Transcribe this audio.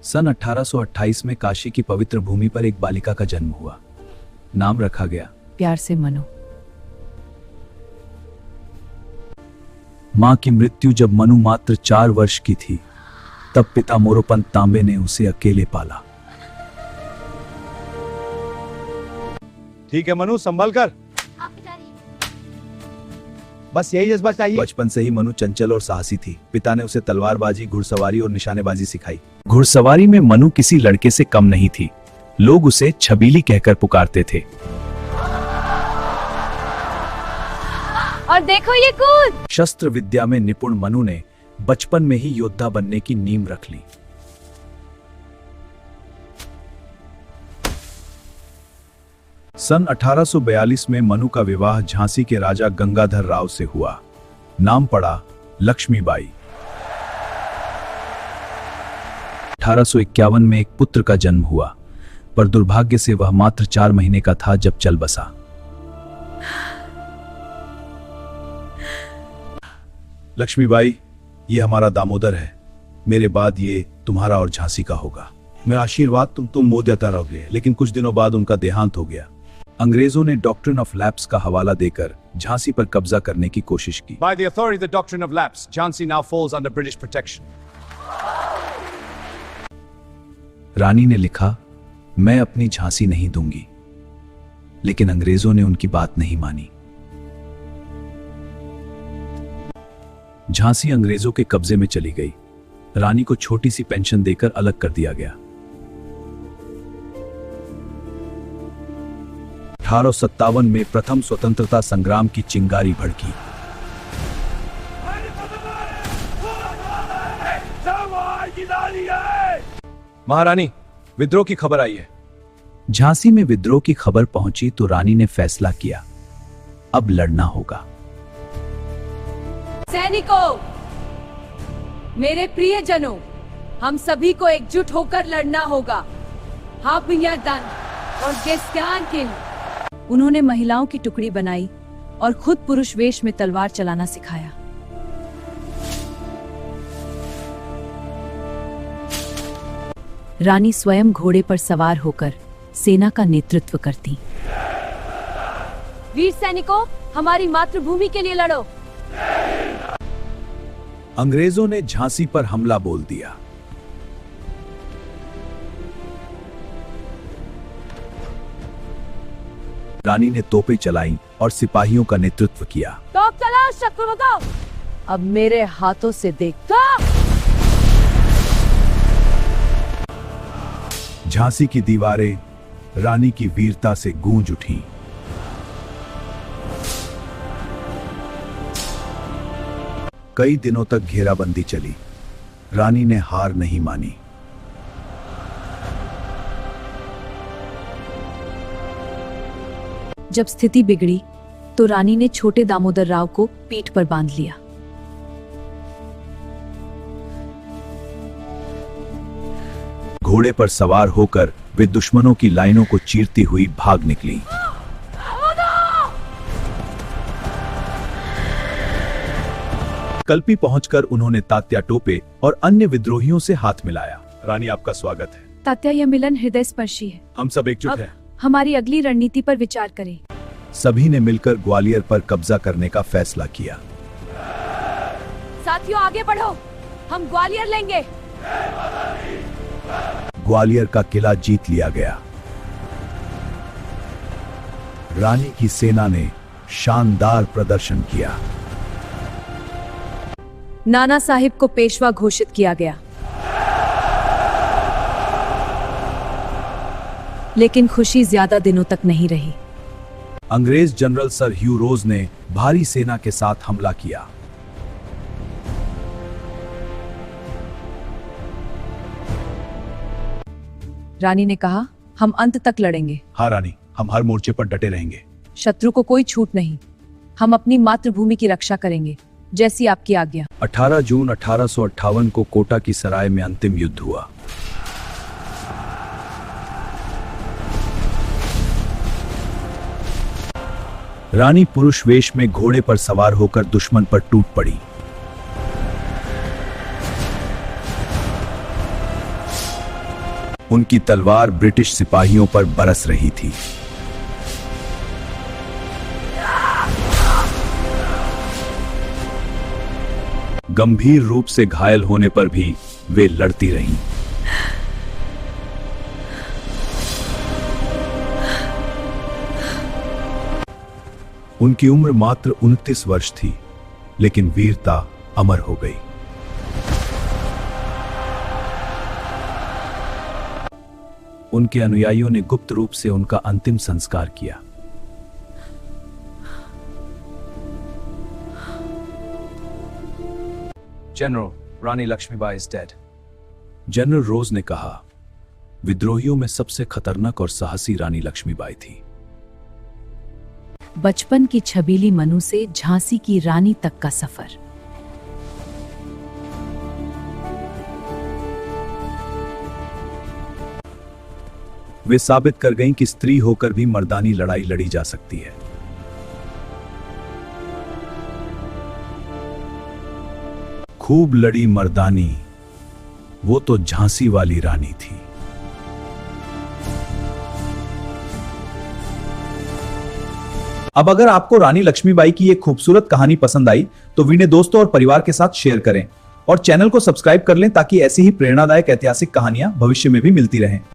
सन 1828 में काशी की पवित्र भूमि पर एक बालिका का जन्म हुआ। नाम रखा गया प्यार से मनु। मां की मृत्यु जब मनु मात्र 4 वर्ष की थी, तब पिता मोरोपंत तांबे ने उसे अकेले पाला। ठीक है मनु, संभल कर। बस यही जज्बा चाहिए। बचपन से ही मनु चंचल और साहसी थी। पिता ने उसे तलवारबाजी, घुड़सवारी और निशानेबाजी सिखाई। घुड़सवारी में मनु किसी लड़के से कम नहीं थी। लोग उसे छबीली कहकर पुकारते थे। और देखो ये कूद। शस्त्र विद्या में निपुण मनु ने बचपन में ही योद्धा बनने की नींव रख ली। सन 1842 में मनु का विवाह झांसी के राजा गंगाधर राव से हुआ। नाम पड़ा लक्ष्मीबाई। 1851 में एक पुत्र का जन्म हुआ, पर दुर्भाग्य से वह मात्र 4 महीने का था जब चल बसा। लक्ष्मीबाई, ये हमारा दामोदर है। मेरे बाद ये तुम्हारा और झांसी का होगा। मेरा आशीर्वाद तुम मोह देता रहोगे। लेकिन कुछ दिनों बाद उनका देहांत हो गया। अंग्रेजों ने डॉक्ट्रिन ऑफ लैप्स का हवाला देकर झांसी पर कब्जा करने की कोशिश की। By the authority of the doctrine of lapse, Jhansi now falls under British protection. रानी ने लिखा, मैं अपनी झांसी नहीं दूंगी। लेकिन अंग्रेजों ने उनकी बात नहीं मानी। झांसी अंग्रेजों के कब्जे में चली गई। रानी को छोटी सी पेंशन देकर अलग कर दिया गया। 1857 में प्रथम स्वतंत्रता संग्राम की चिंगारी भड़की। महारानी, विद्रोह की खबर आई है। झांसी में विद्रोह की खबर पहुंची तो रानी ने फैसला किया, अब लड़ना होगा। सैनिकों, मेरे प्रियजनों, हम सभी को एकजुट होकर लड़ना होगा। हाबियादन और गेस्टान के। उन्होंने महिलाओं की टुकड़ी बनाई और खुद पुरुष वेश में तलवार चलाना सिखाया। रानी स्वयं घोड़े पर सवार होकर सेना का नेतृत्व करती। वीर सैनिकों, हमारी मातृभूमि के लिए लड़ो। अंग्रेजों ने झांसी पर हमला बोल दिया। रानी ने तोपें चलाई और सिपाहियों का नेतृत्व किया। तोप चलाओ शत्रुओं को। अब मेरे हाथों से देखो। झांसी की दीवारें रानी की वीरता से गूंज उठी। कई दिनों तक घेराबंदी चली। रानी ने हार नहीं मानी। जब स्थिति बिगड़ी तो रानी ने छोटे दामोदर राव को पीठ पर बांध लिया। घोड़े पर सवार होकर वे दुश्मनों की लाइनों को चीरती हुई भाग निकली। कल्पी पहुंचकर उन्होंने तात्या टोपे और अन्य विद्रोहियों से हाथ मिलाया। रानी, आपका स्वागत है। तात्या, यह मिलन हृदय स्पर्शी है। हम सब एकजुट हैं। हमारी अगली रणनीति पर विचार करें। सभी ने मिलकर ग्वालियर पर कब्जा करने का फैसला किया। साथियों, आगे बढ़ो, हम ग्वालियर लेंगे। ग्वालियर का किला जीत लिया गया। रानी की सेना ने शानदार प्रदर्शन किया। नाना साहिब को पेशवा घोषित किया गया। लेकिन खुशी ज्यादा दिनों तक नहीं रही। अंग्रेज जनरल सर ह्यू रोज ने भारी सेना के साथ हमला किया। रानी ने कहा, हम अंत तक लड़ेंगे। हाँ रानी, हम हर मोर्चे पर डटे रहेंगे। शत्रु को कोई छूट नहीं। हम अपनी मातृभूमि की रक्षा करेंगे, जैसी आपकी आज्ञा। 18 जून 1858 को कोटा की सराय में अंतिम युद्ध हुआ। रानी पुरुष वेश में घोड़े पर सवार होकर दुश्मन पर टूट पड़ी। उनकी तलवार ब्रिटिश सिपाहियों पर बरस रही थी। गंभीर रूप से घायल होने पर भी वे लड़ती रहीं। उनकी उम्र मात्र 29 वर्ष थी, लेकिन वीरता अमर हो गई। उनके अनुयायियों ने गुप्त रूप से उनका अंतिम संस्कार किया। General, Rani Lakshmibai is dead. General Rose ने कहा, विद्रोहियों में सबसे खतरनाक और साहसी रानी लक्ष्मीबाई थी। बचपन की छबीली मनु से झांसी की रानी तक का सफर। वे साबित कर गईं कि स्त्री होकर भी मर्दानी लड़ाई लड़ी जा सकती है। खूब लड़ी मर्दानी, वो तो झांसी वाली रानी थी। अब अगर आपको रानी लक्ष्मीबाई की एक खूबसूरत कहानी पसंद आई तो वीडियो दोस्तों और परिवार के साथ शेयर करें और चैनल को सब्सक्राइब कर लें ताकि ऐसी ही प्रेरणादायक ऐतिहासिक कहानियां भविष्य में भी मिलती रहें।